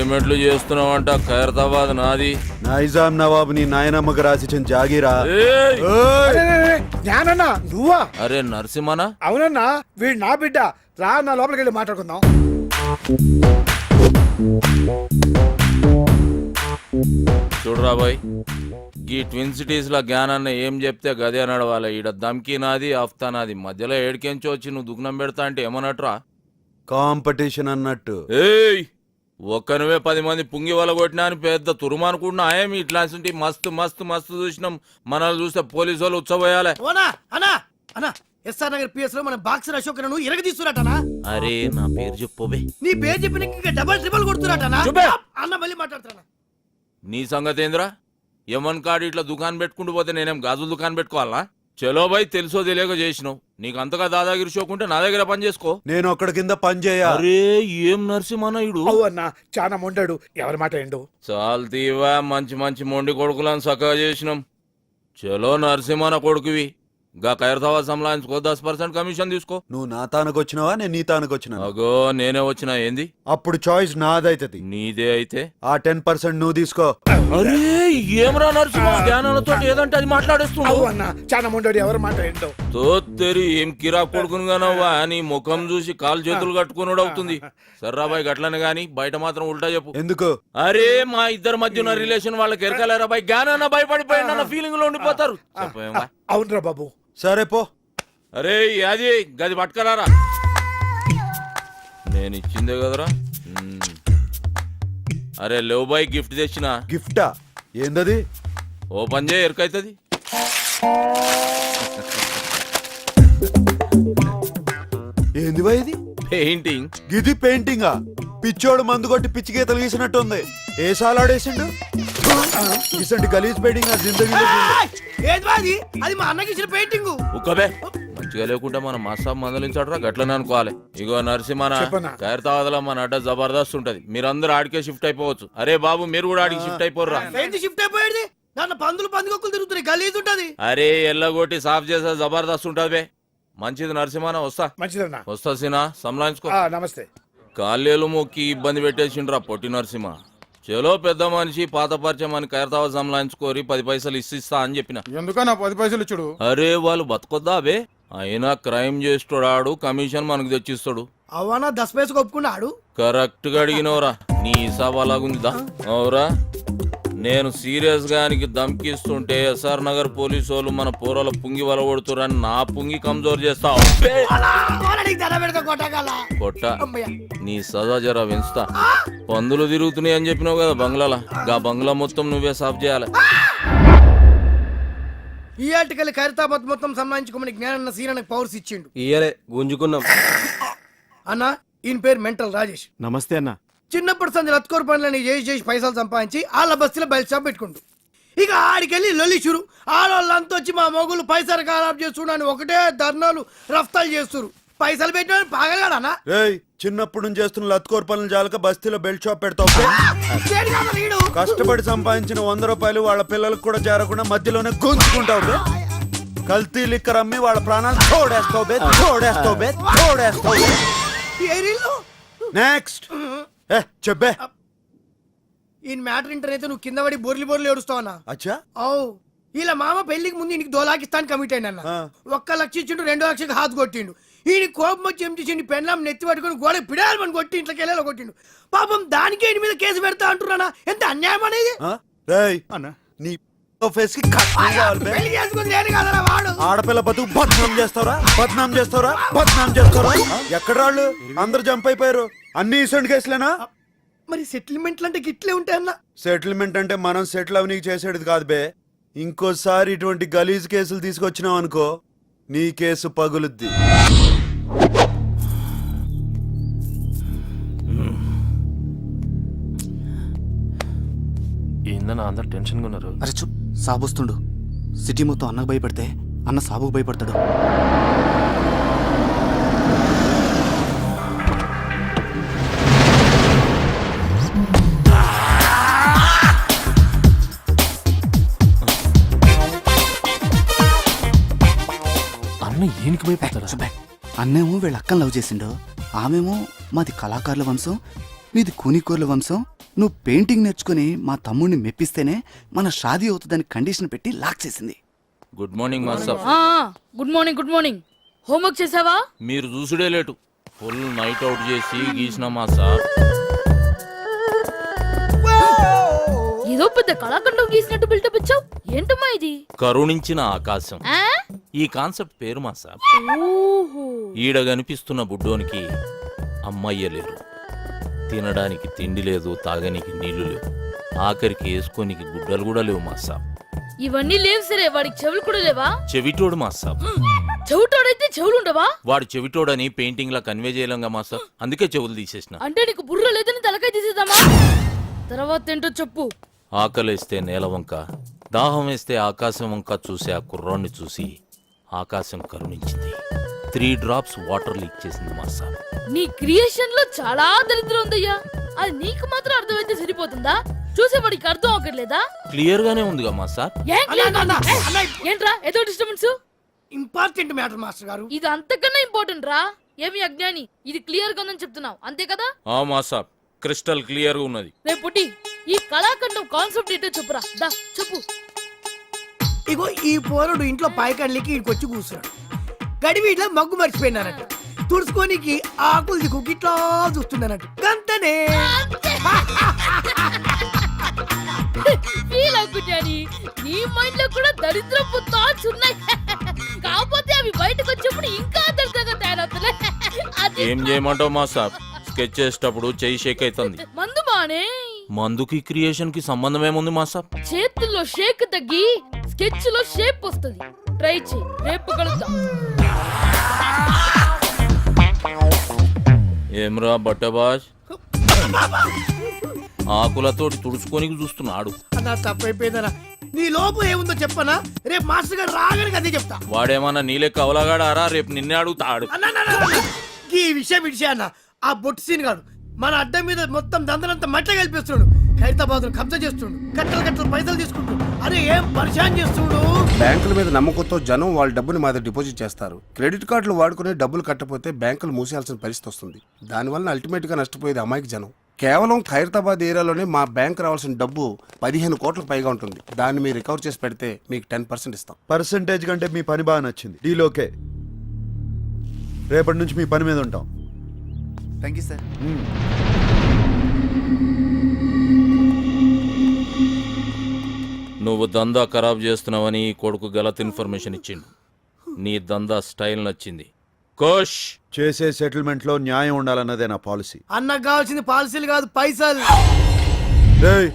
సెంటిమెంట్లు చేస్తున్నావంట. ఖైరతాబాద్ నాది. నైజాం నవాబు నీ నాయనమ్మకు రాసిచ్చిన జాగీరా. ఏయ్! జ్ఞానన్నా నువ్వా? అరే నరసింహనా? అవునన్నా, వీడు నా బిడ్డ. రా నా లోపలికి వెళ్ళి మాట్లాడుకుందాం. చూడరా బాయ్, ఈ ట్విన్ సిటీస్ లో జ్ఞానాన్ని ఏం చెప్తే గదే నడవాలి. ఈడ దమ్కి నాది, ఆఫ్తా నాది. మధ్యలో ఏడికెంచి వచ్చి నువ్వు దుగ్నం పెడతా అంటే ఏమన్నట్రా? కాంపిటీషన్ అన్నట్టు. ఏయ్, ఒక్కనువే 10 మంది పుంగి వల కొట్టినా అని పెద్ద తురుమనుకుంటున్నా. ఏమి ఇట్లాంటి మస్తు మస్తు మస్తు చూసినాం. మనల్ని చూస్తే పోలీసు వాళ్ళు ఉచ్చబోయాలి. ఎస్ఆర్ నగర్ పిఎస్ లో మన బాక్సర్ అశోక్ ను ఇరగదీస్తున్నట్టనా? అరే నా పేరు చెప్పోబే. నీ పేరు చెప్పిన ఇంకా డబల్ ట్రిపుల్ కొడుతున్నట్టనా? చూపే. అన్న మళ్ళీ మాట్లాడుతున్నా. నీ సంగతి ఏంద్రా? యమన్ కాడు ఇట్లా దుకాణం పెట్టుకుంటూ పోతే నేనేం గాజులు దుకాణం పెట్టుకోవాలా? చలో బాయ్, తెలుసో తెలియక చేసినావు. నీకు అంతగా దాదాగిరి షోకుంటే నా దగ్గర పని చేసుకో. నేను ఒక్కడి కింద పని చేయ. అరే ఏం నరసింహనాయుడు అవు అన్నా, చాలా మొండాడు. ఎవరి మాట ఏండు? చాలు తీవా, మంచి మంచి మొండి కొడుకులను చక్కగా చేసినాం. చలో నరసింహన కొడుకువి. గా ఖైరతాబాద్ సంలాయించుకో, 10% కమిషన్ తీసుకో. నువ్వు నా తానకు వచ్చినావా, నేను నీ తానకు వచ్చినా? అగో నేనే వచ్చినా. ఏంది? అప్పుడు చాయిస్ నాదైతది. నీదే అయితే ఆ 10% నువ్వు తీసుకో. అరే ఏమరా నరసింహ, జ్ఞానాలతో ఏదంటే అది అవు మాట్లాడేస్తున్నావు. అన్నా, చాలా మొండాడు. ఎవరి మాట ఏంటో? తోత్తెరి ఏం కిరా కొడుకునుగానవ్వా. నీ ముఖం చూసి కాలు చేతులు కట్టుకున్నాడు అవుతుంది. సర్రాబాయ్ గట్లనే గాని బయట మాత్రం ఉల్టా చెప్పు. ఎందుకు? అరే మా ఇద్దరి మధ్య ఉన్న రిలేషన్ వాళ్ళకి ఎరకలేరా బాయ్. జ్ఞానాన్న భయపడిపోయిన ఫీలింగ్ లో ఉండిపోతారు. చెప్పేమా? అవునరా బాబు. సరే పో. అరే అది గది పట్టుకరారా. నేను ఇచ్చిందే కదరా. అరే లేవు బాయ్, గిఫ్ట్ తెచ్చిన. గిఫ్టా? ఏందది? ఓపెన్ చేయి, ఎరకైతుంది. ఏంది బాయ్ ఇది? పెయింటింగ్. గిది పెయింటింగా? పిచ్చోడు మందు కొట్టి పిచ్చి గీతలు గీసినట్టు ఉంది. ఏ సాలాడేసిండు? ఇసంటి గలీజ్ పెయింటింగ్ నా జిందగీలో చూడలే. అది మా అన్నకి ఇచ్చిన పెయింటింగ్. ఉక్కబే, మంచిగా లేకుంటే మన మసాబ్ మందలించాడరా. గట్లనే అనుకోవాలి. ఇగో నరసింహన, చెప్పనా? ఖైరతాబాద్లో మన అడ్డ జబర్దస్త్ ఉంటది. మీరందరూ ఆడికే షిఫ్ట్ అయిపోవచ్చు. అరే బాబు మీరు కూడా ఆడికి షిఫ్ట్ అయిపోర్రా. ఏంటి షిఫ్ట్ అయిపోయేది? దాంట్లో పందులు పందుకొక్కులు తిరుగుతున్నాయి, గలీజ్ ఉంటది. అరే ఎల్లగొట్టి సాఫ్ చేసే జబర్దస్త్ ఉంటది బే. మంచిది నరసింహన, వస్తా. మంచిదన్నా. వస్తా సినా, సంలాయించుకో. నమస్తే. కాళ్ళేలు మొక్కి ఇబ్బంది పెట్టేసిండ్రా పొట్టి నరసింహ. చలో పెద్ద మనిషి, పాత పరిచయం అని ఖైరతాబాద్ సంలాయించుకోరి, 10 పైసలు ఇస్తా అని చెప్పిన. ఎందుకన్నా 10 పైసలు ఇచ్చుడు? అరే వాళ్ళు బతకొద్దా బే. అయినా క్రైమ్ చేస్తాడు, కమిషన్ మనకు తెచ్చిస్తాడు. అవనా 10 పైసలు ఒప్పుకున్నాడు. కరెక్ట్ గా అడిగినవరా. నీ హిసాబ్ అలాగుందిదా? అవురా, నేను సీరియస్ గా దమ్కిస్తుంటే ఎస్ఆర్ నగర్ పోలీసు వాళ్ళు మన పూరల పుంగి వలగొడుతురని నా పుంగి కమ్జోర్ చేస్తావు. కొట్ట నీ సదా జరా పెంచుతా. పందులు తిరుగుతున్నాయి అని చెప్పినావు కదా బంగ్లాలా. గా బంగ్లా మొత్తం నువ్వే సాఫ్ చేయాలి. ఈ ఆర్టికల్ ఖైరతాబాద్ మొత్తం సంబంధించుకోమని జ్ఞానన్న సీనానికి పవర్స్ ఇచ్చిండు. ఇయ్యలే, గుంజుకున్నాం. అన్న ఈయన పేరు మెంటల్ రాజేష్. నమస్తే అన్న. చిన్నప్పటి సంది రత్కోర్ పనులని చేసి పైసలు సంపాదించి వాళ్ళ బస్తీలో బయట షాప్ పెట్టుకుంటు. ఇక ఆడికెళ్ళి లొల్లి షురు. ఆడోళ్ళంతా వచ్చి మా మొగులు పైసలు ఖరాబ్ చేస్తున్నాను ఒకటే ధర్నాలు రఫ్తాలు చేస్తున్నారు. పైసలు పెట్టిన పాగలగాడనా? ఏయ్, చిన్నప్పుడు నుంచి చేస్తున్న లత్కోర్ పనులు జాలక బస్తీలో బెల్ట్ షాప్ పెడతావు. కష్టపడి సంపాదించిన 100 రూపాయలు వాళ్ళ పిల్లలకు కూడా చేరకుండా మధ్యలోనే గుంజుకుంటావు. కల్తీ లిక్కర్ అమ్మి వాళ్ళ ప్రాణాలు తోడేస్తావు. నెక్స్ట్ చెప్పే. ఈ మ్యాటర్ ఇంటర్ అయితే నువ్వు కింద పడి బొర్లి బొర్లి ఏడుస్తావన్నా? అచ్చా. అవు ఇలా మామ పెళ్లికి ముందు ఇంటికి 2 లాఖిస్తాను కమిట్ అయిన అన్న. 1 లక్ష ఇచ్చిండు, 2 లక్షకి హాత్ కొట్టిండు. ఈయన కోపం వచ్చి ఏం చేసిండు, పెన్లాం నెత్తి పట్టుకుని గోడ పిడాలని కొట్టి ఇంట్లోకి వెళ్ళేలా కొట్టిండు. పాపం దానికే ఈయన మీద కేసు పెడతా అంటున్నానా? ఎంత అన్యాయం అనేది. నీ ఫేస్ కి పెళ్లి చేసుకుని నేను కదరా వాడు. ఆడపిల్ల బతుకు బద్నాం చేస్తారా? ఎక్కడ వాళ్ళు అందరు జంప్ అయిపోయారు. అన్ని ఇసంటి కేసులేనా? మరి సెటిల్మెంట్లు అంటే గిట్లే ఉంటాయన్నా? సెటిల్మెంట్ అంటే మనం సెటిల్ అవనీకి చేసేది కాదు బే. ఇంకోసారి ఇటువంటి గలీజ్ కేసులు తీసుకొచ్చినావు అనుకో, నీ కేసు పగులుద్ది. ఏందన్నా అందరు టెన్షన్ గా ఉన్నారు? అరే చూ, సాబొస్తుండు. సిటీ మొత్తం అన్నకు భయపడితే అన్న సాబుకు భయపడతాడు. అన్న ఈయనకి భయపడతాడు. అన్నేమో వీళ్ళ అక్కని లవ్ చేసిండు, ఆమెమో మాది కళాకారుల వంశం, మీది కూనికోర్ల వంశం, నువ్వు పెయింటింగ్ నేర్చుకుని మా తమ్ముడిని మెప్పిస్తేనే మన షాదీ అవుతుందని కండిషన్ పెట్టి లాక్ చేసింది. Good morning master. Good morning good morning. Homework చేసావా? మీరు చూసుడే లేటు. ఫుల్ నైట్ అవుట్ చేసి గీసిన మాస్టర్. ఏదో పెద్ద కళాఖండం గీసినట్టు బిల్డప్ ఇచ్చావు. ఏంటమ్మా ఇది? కరుణించిన ఆకాశం. ఆ? ఈ కాన్సెప్ట్ పేరు మాస్టర్. ఓహో. ఈడ కనిపిస్తున్న బుడ్డోనికి అమ్మయ్య లేరు, తినడానికి తిండి లేదు, తాగనికి నీళ్లు లేవు, ఆఖరికి వేసుకోనికి గుడ్డలు కూడా లేవు మాస్టర్. ఇవన్నీ లేవు సరే, వాడికి చెవులు కూడా లేవా? చెవిటోడు మాస్టర్. చెవిటోడైతే చెవులు ఉండవా? వాడు చెవిటోడని పెయింటింగ్ లా కన్వే చేయలేంగా మాస్టర్, అందుకే చెవులు తీసేసిన. అంటే నీకు బుర్ర లేదని తలకాయ తీసేద్దామా? తర్వాత ఏంటో చెప్పు. ఆకలేస్తే నేల వంక, దాహం వేస్తే ఆకాశం వంక చూసి ఆ కుర్రాన్ని చూసి ఆకాశం కరుణించింది. 3 drops వాటర్ లీక్ చేసింది మాస్టర్. నీ క్రియేషన్ లో చాలా దరిద్రం ఉందయ్యా. అది నీకు మాత్రం అర్థమైతే సరిపోతుందా? చూసేవాడికి అర్థం అవ్వట్లేదా? క్లియర్ గానే ఉందిగా మాస్టర్. ఏం clear అన్నా, కాదు? ఏ, అన్నా. ఏంట్రా ఏదో డిస్టర్బెన్స్? ఇంపార్టెంట్ మ్యాటర్ మాస్టర్ గారు. ఇది అంతకన్నా ఇంపార్టెంట్ రా. ఏమి అజ్ఞాని, ఇది క్లియర్ గా ఉందని చెప్తున్నావు అంతే కదా? ఆ మాస్టర్ క్రిస్టల్ క్లియర్ గా ఉన్నది. రేపు పుట్టి ఈ కళాఖండం కాన్సెప్ట్ ఏంటో చెప్పురా. దా చెప్పు. ఇగో ఈ పోరుడు ఇంట్లో పాయకాళ్ళకి ఇక్కడికి కూర్చున్నాడు. గడివి ఇట్లా మగ్గు మర్చిపోయినానంట. తుడుచుకోనికి ఆకులు దిక్కు గిట్లా చూస్తున్నానంట. గంతనే ఫీల్ అవుకుంటాని. నీ మైండ్ లో కూడా దరిద్రపు థాట్స్ ఉన్నాయి. కాకపోతే అవి బయటకు వచ్చినప్పుడు ఇంకా దరిద్రంగా తయారవుతున్నాయి. అది ఏం చేయమంటావు మాస్టర్? స్కెచ్ చేసేటప్పుడు చెయ్యి షేక్ అవుతుంది. మందు బానే. మందుకి క్రియేషన్ కి సంబంధం ఏముంది మాస్టర్? చేతుల్లో షేక్ తగ్గి స్కెచ్ లో షేప్ వస్తుంది. ట్రై చేయి, రేపు కలుద్దాం. ఏమ్రా బట్టబాజ్, ఆకులతోటి తుడుచుకొని చూస్తున్నాడు. అన్నా తప్పైపోయిందనా. నీ లోపు ఏముందో చెప్పనా? రేపు మాస్టర్ గారు రాగానే అదే చెప్తా. వాడేమన్నా నీలే కవలగాడారా? రేపు నిన్నే అడుగుతాడు. అన్నా ఈ విషయం అన్న ఆ బొట్టు సీన్ గాడు మన అడ్డం మీద మొత్తం దందనంతా మట్ల కలిపిస్తున్నాడు. హైదరాబాద్ కబ్జా చేస్తున్నాడు. కట్టలు కట్టలు పైసలు తీసుకుంటాడు. అరే ఏం పరిశాన్ చేస్తుడు. బ్యాంకుల మీద నమ్మకంతో జనం వాళ్ళ డబ్బుని మా దగ్గర డిపాజిట్ చేస్తారు. క్రెడిట్ కార్డులు వాడుకునే డబ్బులు కట్టపోతే బ్యాంకులు మూసేయాల్సిన పరిస్థితి వస్తుంది. దానివల్ల అల్టిమేట్ గా నష్టపోయేది అమాయక జనం. కేవలం ఖైరతాబాద్ ఏరియాలోనే మా బ్యాంక్ రావాల్సిన డబ్బు 15 కోట్లకు పైగా ఉంటుంది. దాన్ని మీరు రికవర్ చేసి పెడితే మీకు 10% ఇస్తాం. పర్సంటేజ్ కంటే మీ పని బాగా నచ్చింది. Deal okay. రేపటి నుంచి మీ పని మీద ఉంటాం. Thank you sir. నువ్వు దందా ఖరాబ్ చేస్తున్నావని ఈ కొడుకు గలత్ ఇన్ఫర్మేషన్ ఇచ్చిండు. నీ దందా స్టైల్ నచ్చింది. కోష్ చేసే సెటిల్మెంట్ లో న్యాయం ఉండాలన్నదే నా పాలసీ. అన్నకు కావాల్సింది పాలసీలు కాదు, పైసలు. రేయ్,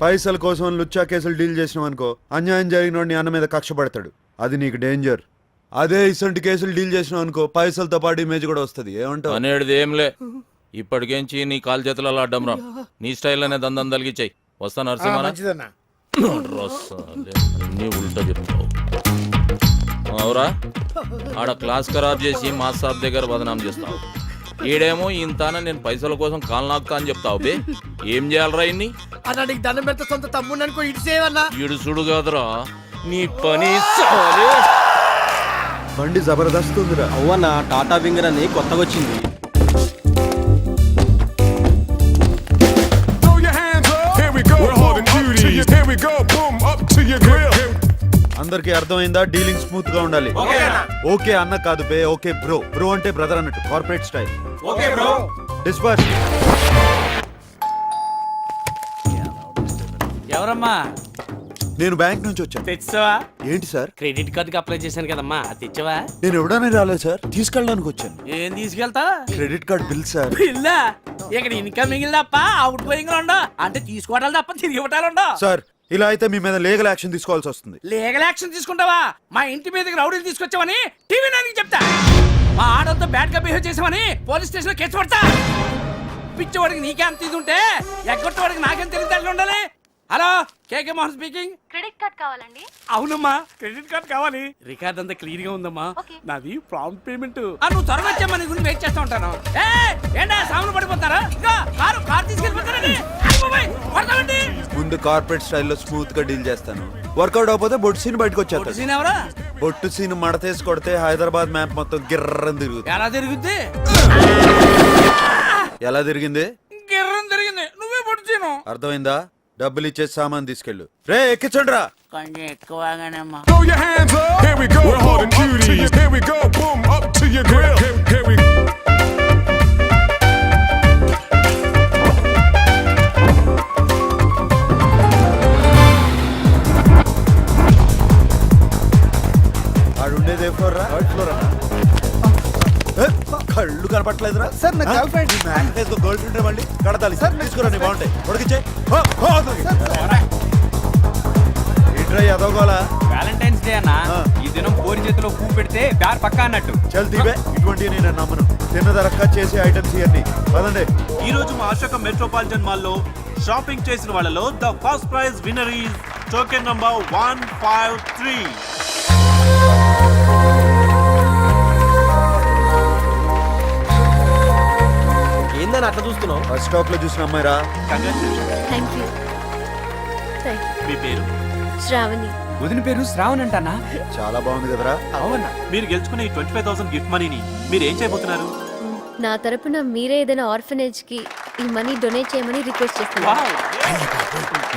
పైసల కోసం లుచ్చా కేసులు డీల్ చేసినావు అనుకో, అన్యాయం జరిగిన నీ అన్న మీద కక్ష పడతాడు. అది నీకు డేంజర్. అదే ఇసంటి కేసులు డీల్ చేసినావు అనుకో, పైసలతో పాటు ఇమేజ్ కూడా వస్తుంది. ఏమంటావు? అనేది ఏంలే. ఇప్పటికేంచి నీ కాలు చేతుల అడ్డం రా. నీ స్టైల్లోనే దందం తలిగిచ్చాయి. వస్తా నరసింహ. మంచిదన్నా. అన్నీ ఉల్టా చెప్తావు. అవురా, ఆడ క్లాస్ ఖరాబ్ చేసి మా సాబ్ దగ్గర బదనాం చేస్తావు. ఈడేమో ఇంతాన నేను పైసల కోసం కాలు నాకుతా అని చెప్తావు. బే ఏం చేయాలరా ఇన్ని? అన్న నీకు దండం పెడితే సొంత తమ్ముడు అనుకో ఇటు చేయవన్నా. ఇడుసుడు కాదురా నీ పని. సాలే. బండి జబర్దస్త్ ఉందిరా. అవ్వన్న టాటా వింగర్ అని కొత్తగా వచ్చింది. అందరికి అర్థమైందా? డీలింగ్ స్మూత్ గా ఉండాలి. ఓకే అన్న కాదు బే, ఓకే బ్రో. బ్రో అంటే బ్రదర్ అన్నట్టు, కార్పొరేట్ స్టైల్. డిస్పర్స్. ఎవరమ్మా? నేను బ్యాంక్ నుంచి వచ్చాను. తెచ్చావా? ఏంటి సార్? క్రెడిట్ కార్డుకి అప్లై చేశాను కదమ్మా, అది తెచ్చావా? నేను ఎవడనే రాలేదు సార్, తీసుకెళ్ళడానికి వచ్చాను. ఏం తీసుకెళ్తా? Credit card bill sir. బిల్లా? ఇక్కడ ఇన్కమింగ్ తప్ప అవుట్ గోయింగ్ ఉండవు. అంటే తీసుకోవటాలు తప్ప తిరిగి ఇవ్వటాలు ఉండవు. సార్ ఇలా అయితే మీ మీద లీగల్ యాక్షన్ తీసుకోవాల్సి వస్తుంది. లీగల్ యాక్షన్ తీసుకుంటావా? మా ఇంటి మీదకి రౌడీలు తీసుకొచ్చావని టీవీ నైన్కి చెప్తా. మా ఆడలతో బ్యాడ్ గా బిహేవ్ చేసావని పోలీస్ స్టేషన్ లో కేసు పడతా. పిచ్చవాడికి నీకే అంత ఇది ఉంటే ఎగ్గొట్టవాడికి నాకేం తెలియదు ఉండాలి. హలో, కేకే మోహన్ స్పీకింగ్. క్రెడిట్ కార్డ్ కావాలండి. అవునమ్మా, క్రెడిట్ కార్డ్ కావాలి. రికార్డ్ అంతా క్లియర్ గా ఉందమ్మా. నాది ప్రాంప్ట్ పేమెంట్. నువ్వు త్వరగా వచ్చామ్మా, నీ గురించి వెయిట్ చేస్తా ఉంటాను. ఏంటా సాములు పడిపోతారా? ఇంకా కారు తీసుకెళ్ళిపోతారండి. ముందు కార్పొరేట్ స్టైల్లో స్మూత్ గా డీల్ చేస్తాను. వర్కౌట్ అవకపోతే బొట్టు సీన్ బయటకు వచ్చేస్తాను. సీన్ ఎవరా? బొట్టు సీన్ మడతేసి కొడితే హైదరాబాద్ మ్యాప్ మొత్తం గిర్రని తిరుగుతుంది. ఎలా తిరుగుద్ది? ఎలా తిరిగింది? గిర్రం తిరిగింది. నువ్వే పొడిచాను. అర్థమైందా? డబ్బులు ఇచ్చేసి సామాన్ తీసుకెళ్ళు. రే ఎక్కించండి రా. కొంచెం ఎక్కువగానేమ్మా. Throw your hands up. Here we go. We're hard and cuties. Here we go. Boom up to your grill. Here we go. ఆడుండేది ఏ ఫ్లోర్ రా? థర్డ్ ఫ్లోర్ అన్న. కళ్ళు కనపట్లేదురా? సార్ నా గర్ల్ ఫ్రెండ్ గర్ల్ ఫ్రెండ్ మళ్ళీ కడతాలి సార్. తీసుకురండి బాగుంటాయి. ఉడికిచ్చే ఏంట్రా ఎదవగోలా? వ్యాలంటైన్స్ డే అన్న ఈ దినం కోరి చేతిలో పువ్వు పెడితే బ్యార్ పక్కా అన్నట్టు. చల్ తీవే, ఇటువంటి నేను నమ్మను. తిన్నదరక్క చేసే ఐటమ్స్ ఇవన్నీ పదండి. ఈ రోజు మా అశోక మెట్రోపాలిటన్ మాల్లో షాపింగ్ చేసిన వాళ్ళలో the first prize winner is token number 153. ఏందని అట్లా చూస్తున్నావు? ఫస్ట్ స్టాక్ లో చూసిన అమ్మాయిరా. Congratulation. Thank you. Thank you. మీ పేరు? శ్రావణి. వదిన పేరు శ్రావణ్ అంటనా? చాలా బాగుంది కదరా? అవునా? మీరు గెలుచుకున్న ఈ 25,000 గిఫ్ట్ మనీని మీరు ఏం చేయబోతున్నారు? నా తరపున మీరే ఏదైనా ఆర్ఫనేజ్ కి ఈ మనీ డొనేట్ చేయమని రిక్వెస్ట్ చేస్తున్నాను.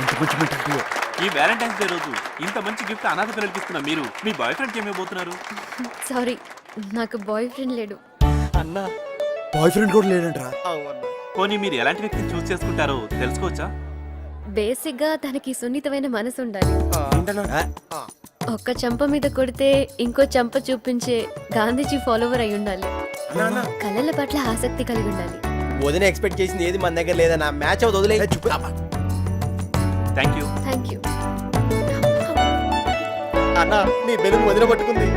ఇంత మంచి మెంటాలిటీ. ఈ వ్యాలంటైన్స్ డే రోజు ఇంత మంచి గిఫ్ట్ అనాథ పిల్లలకి ఇస్తున్న మీరు మీ బాయ్ ఫ్రెండ్కి ఏమైపోతున్నారు? సారీ, నాకు బాయ్ ఫ్రెండ్ లేడు. అన్నా బాయ్ ఫ్రెండ్ కూడా లేడంట్రా. పోనీ మీరు ఎలాంటి వ్యక్తిని చూస్ చేసుకుంటారో తెలుసుకోవచ్చా? బేసిక్ గా తనకి సున్నితమైన మనసు ఉండాలి. ఒక్క చెంప మీద కొడితే ఇంకో చెంప చూపించే గాంధీజీ ఫాలోవర్ అయి ఉండాలి. కళల పట్ల ఆసక్తి కలిగి ఉండాలి. వదిన ఎక్స్పెక్ట్ చేసింది ఏది మన దగ్గర లేదన్నా. మ్యాచ్ అవుతుంది వదిలే. Thank you. Thank you. అన్న నీ బెలూన్ వదిన పట్టుకుంది.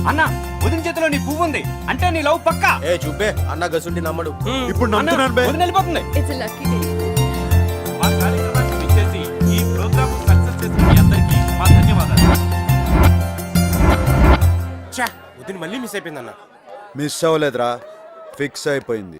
అన్న వదిన చేతిలో నీ పువ్వు ఉంది అంటే నీ లవ్ పక్కా. ఏ చూపే అన్న గసుంటి నమ్మడు. ఇప్పుడు నమ్ముతున్నాను బే. వదిన వెళ్ళిపోతుంది. It's lucky day. మా కార్యక్రమానికి విచ్చేసి ఈ ప్రోగ్రామ్ సక్సెస్ చేసిన మీ అందరికీ మా ధన్యవాదాలు. వదిన మళ్ళీ మిస్ అయిపోయింది అన్న. మిస్ అవ్వలేదురా, ఫిక్స్ అయిపోయింది.